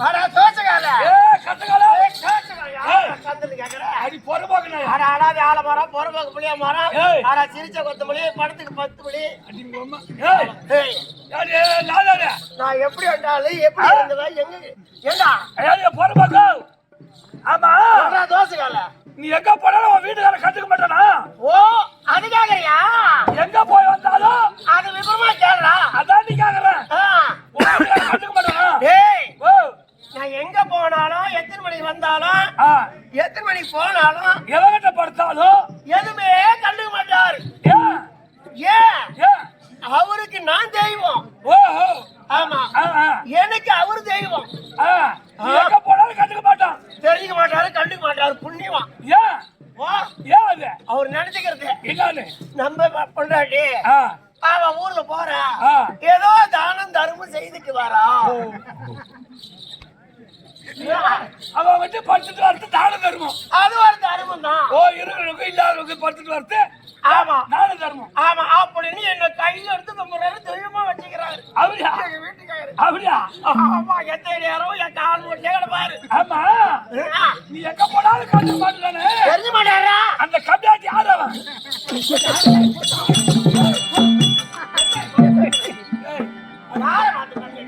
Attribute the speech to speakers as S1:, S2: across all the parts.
S1: அட தோசைகால
S2: கத்துக்கால
S1: கத்துன்னு கேக்குற
S2: அடி பொறுப்பாக்குனா
S1: அட அடாது ஆல மரம் பொறுப்பாக்கு புளிய மரம் அட சிரிச்ச கொத்தமல்லி படத்துக்கு 10 மணி
S2: அடி அம்மா ஏய் யாரே லாலாடா
S1: நான் எப்படி வந்தாலும் எப்படி இருந்தவ எங்க ஏண்டா
S2: ஏய் பொறுப்பாக்கு ஆமா
S1: அட தோசைகால
S2: நீ எங்க போனாலும் உன் வீட்டுக்கார கத்துக்க மாட்டானா
S1: ஓ அது கேக்குறியா
S2: எங்க போய் வந்தாலும்
S1: அது விபரமா கேளுடா
S2: அதான் நீ கேக்குற கத்துக்க மாட்டானா
S1: டேய்
S2: ஓ
S1: நான் எங்க போனாலும் எத்தனை மணிக்கு வந்தாலும் எத்தனை மணிக்கு போனாலும்
S2: எவங்கிட்ட படுத்தாலும்
S1: எதுவுமே கண்டுக்க மாட்டாரு ஏன் அவருக்கு நான் தெய்வம்
S2: ஓஹோ
S1: ஆமா எனக்கு அவரு தெய்வம்
S2: எங்க போனாலும் கண்டுக்க மாட்டான்
S1: தெரிஞ்சுக்க மாட்டாரு கண்டுக்க மாட்டாரு புண்ணியவான்
S2: ஏன் ஏன் அது
S1: அவர் நினைச்சுக்கிறது
S2: என்னன்னு
S1: நம்ம பொண்டாட்டி அவன் ஊர்ல போறா ஏதோ தானம் தர்மம் செய்துட்டு வரா
S2: அவன் வந்து படுத்துட்டு வரது தானம் தர்மம்
S1: அது ஒரு தர்மம் தான்
S2: ஓ இருக்கிறவங்க இல்லாதவங்க படுத்துட்டு வரது
S1: ஆமா
S2: தானம் தர்மம்
S1: ஆமா அப்படின்னு என்ன கையில எடுத்து கும்பிடுறாரு தெய்வமா வச்சுக்கிறாரு
S2: அப்படியா
S1: வீட்டுக்காரு
S2: அப்படியா
S1: ஆமா எத்தனை நேரம் என் கால் போட்டே கிடப்பாரு
S2: ஆமா நீ எங்க போனாலும் கண்டுக்க மாட்டானே
S1: தெரிஞ்ச மாட்டாரா
S2: அந்த கம்மியாட்டி யார் அவன்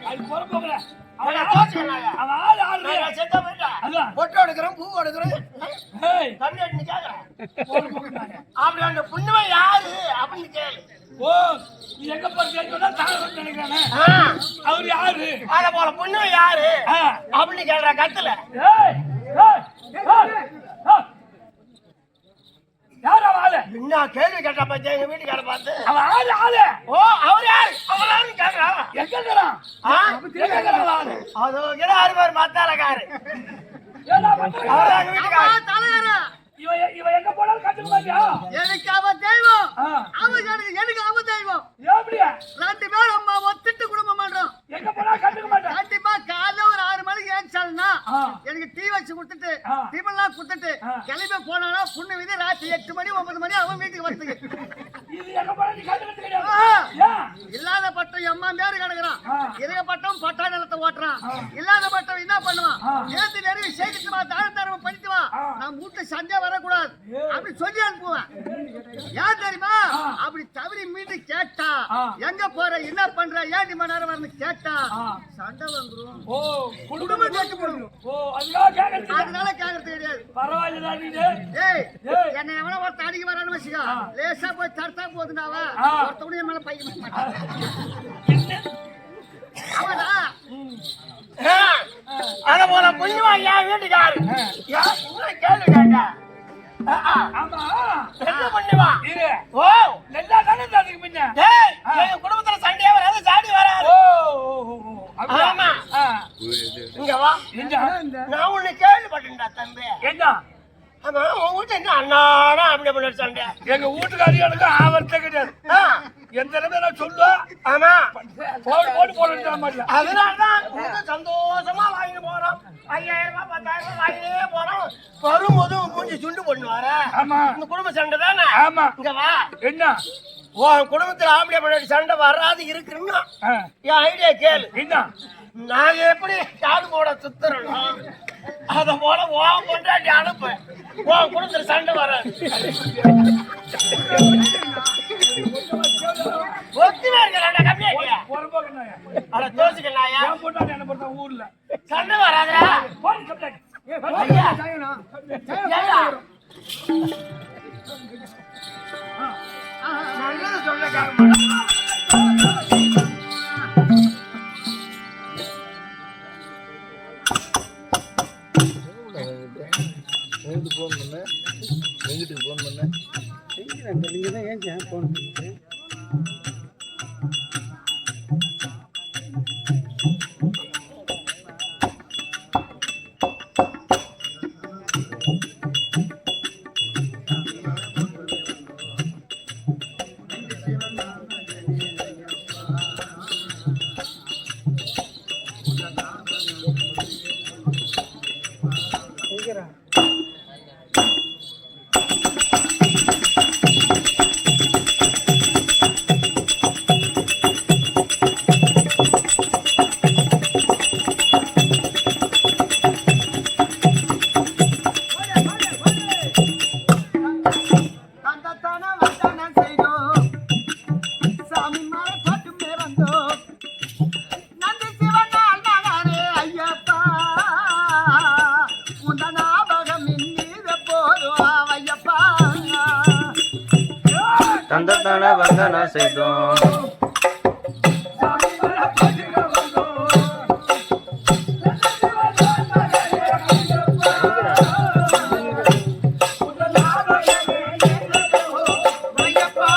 S2: அது பொறுப்புல
S1: பொட்டு எடுக்கிறோம் பூ எடுக்கிறோம் அப்படி அந்த புண்ணியமா யாரு அப்படின்னு கேளு
S2: ஓ நீ எங்க போறீங்கன்னா தானம் நினைக்கிறானே அவரு யாரு
S1: அத போல புண்ணியமா யாரு அப்படின்னு கேள்ற கத்துல
S2: யார் அவன் ஆளு
S1: என்ன கேள்வி கேட்டா பத்தி எங்க வீட்டுக்கார பார்த்து
S2: அவன் ஆளு ஆளு
S1: ஓ அவர் யாரு அவளான்னு கேக்குறான்
S2: எங்க இருக்கிறான்
S1: அதோ ஆறு மாத்தாலக்காரு அவர்தான் வீட்டுக்காரர் தலைவரா
S2: இவன் எங்க போனாலும் கண்டுக்க மாட்டியா
S1: எனக்கு அவ தெய்வம் எனக்கு அவ தெய்வம்
S2: எப்படியா
S1: 2 பேரும் அம்மா ஒத்திட்டு குடும்பம் பண்றோம்
S2: எங்க போனாலும் கண்டுக்க மாட்டேன்
S1: கண்டிப்பா காலைல ஒரு 6 மணிக்கு ஏஞ்சாலும்னா எனக்கு டீ வச்சு கொடுத்துட்டு டிபன்லாம் கொடுத்துட்டு கிளம்பி போனானா புண்ணு விதி ராத்திரி 8 மணி 9 மணி அவன் வீட்டுக்கு வரதுக்கு
S2: இது எங்க போனாலும் கண்டுக்க கிடையாது
S1: இல்லாத பட்டம் எம்மா பேரு கிடக்குறான் இதய பட்டம் பட்டா நிலத்தை ஓட்டுறான் இல்லாத பட்டம் என்ன பண்ணுவான் நேற்று நெருங்கி செய்திட்டு வா தானம் தர்மம் பண்ணிட்டு வா நான் மூட்டை சண்டை வரக்கூடாது அப்படி சொல்லி அனுப்புவேன் ஏன் தெரியுமா அப்படி தவறி மீண்டும் கேட்டா எங்க போற என்ன பண்ற ஏன் மணி நேரம் வரணும் கேட்டா சண்டை வந்துரும்
S2: ஓ
S1: குடும்பம் கேட்டு போடும்
S2: ஓ அதனால
S1: கேக்குறது கிடையாது
S2: பரவாயில்ல
S1: ஏய் என்ன எவன ஒருத்த அடிக்க வரான்னு வச்சுக்கோ லேசா போய் தடுத்தா போதுனாவா ஒருத்தவனைய மேல பைக்க மாட்டான் அத போல புண்ணியமா என் வீட்டுக்காரு கேள்வி கேட்டா என்ன பண்ணுவா ஓ
S2: நல்லா தானே தானுக்கு முன்ன
S1: எங்க குடும்பத்துல சண்டையே வராது சாடி வராது ஆமா இங்க வா நான் உன்னை கேள்விப்பட்டேன்டா தம்பி
S2: என்ன
S1: ஆமா உன் வீட்டு என்ன அண்ணாடா அப்படி பண்ண சண்டை
S2: எங்க வீட்டுக்காரிகளுக்கு ஆவர்த்தே கிடையாது எந்த நேரமே நான் சொல்லுவேன்
S1: ஆமா
S2: போட்டு போடுற மாதிரி
S1: அதனாலதான் சந்தோஷமா வாங்கி போறோம் 5000 ரூபாய் 10,000 ரூபாய் வாங்கினே போறோம் வரும்போது மூஞ்சி சுண்டு பண்ணுவாரு
S2: ஆமா
S1: இந்த குடும்ப சண்டை தானே
S2: ஆமா
S1: இங்க வா
S2: என்ன
S1: உன் குடும்பத்துல ஆம்பளை முன்னாடி சண்டை வராது இருக்குன்னா என் ஐடியா கேளு
S2: என்ன
S1: நாங்க எப்படி காடு போட சுத்துறோம் அத போல உன் கொண்டாடி அனுப்பு உன் குடும்பத்துல சண்டை வராது ஒத்துமே இருக்கா கம்மியா அட தோசிக்கலாயா
S2: ஊர்ல
S1: சண்டை வராதா நல்லது சொல்ல
S3: ஃபோன் பண்ண வெங்கட்டுக்கு ஃபோன் பண்ண நீங்க தான் ஏன் ஃபோன் பண்ணிட்டு
S1: தங்கத்தான வந்தான செய்தோம் சாமி மாற காட்டுமே வந்தோம் நந்தி சிவனால் மகனே ஐயப்பா உந்த ஞாபகம் மீது போதும் ஐயப்பா
S3: தந்தத்தான வந்தன செய்தோம்
S2: ஐயப்பா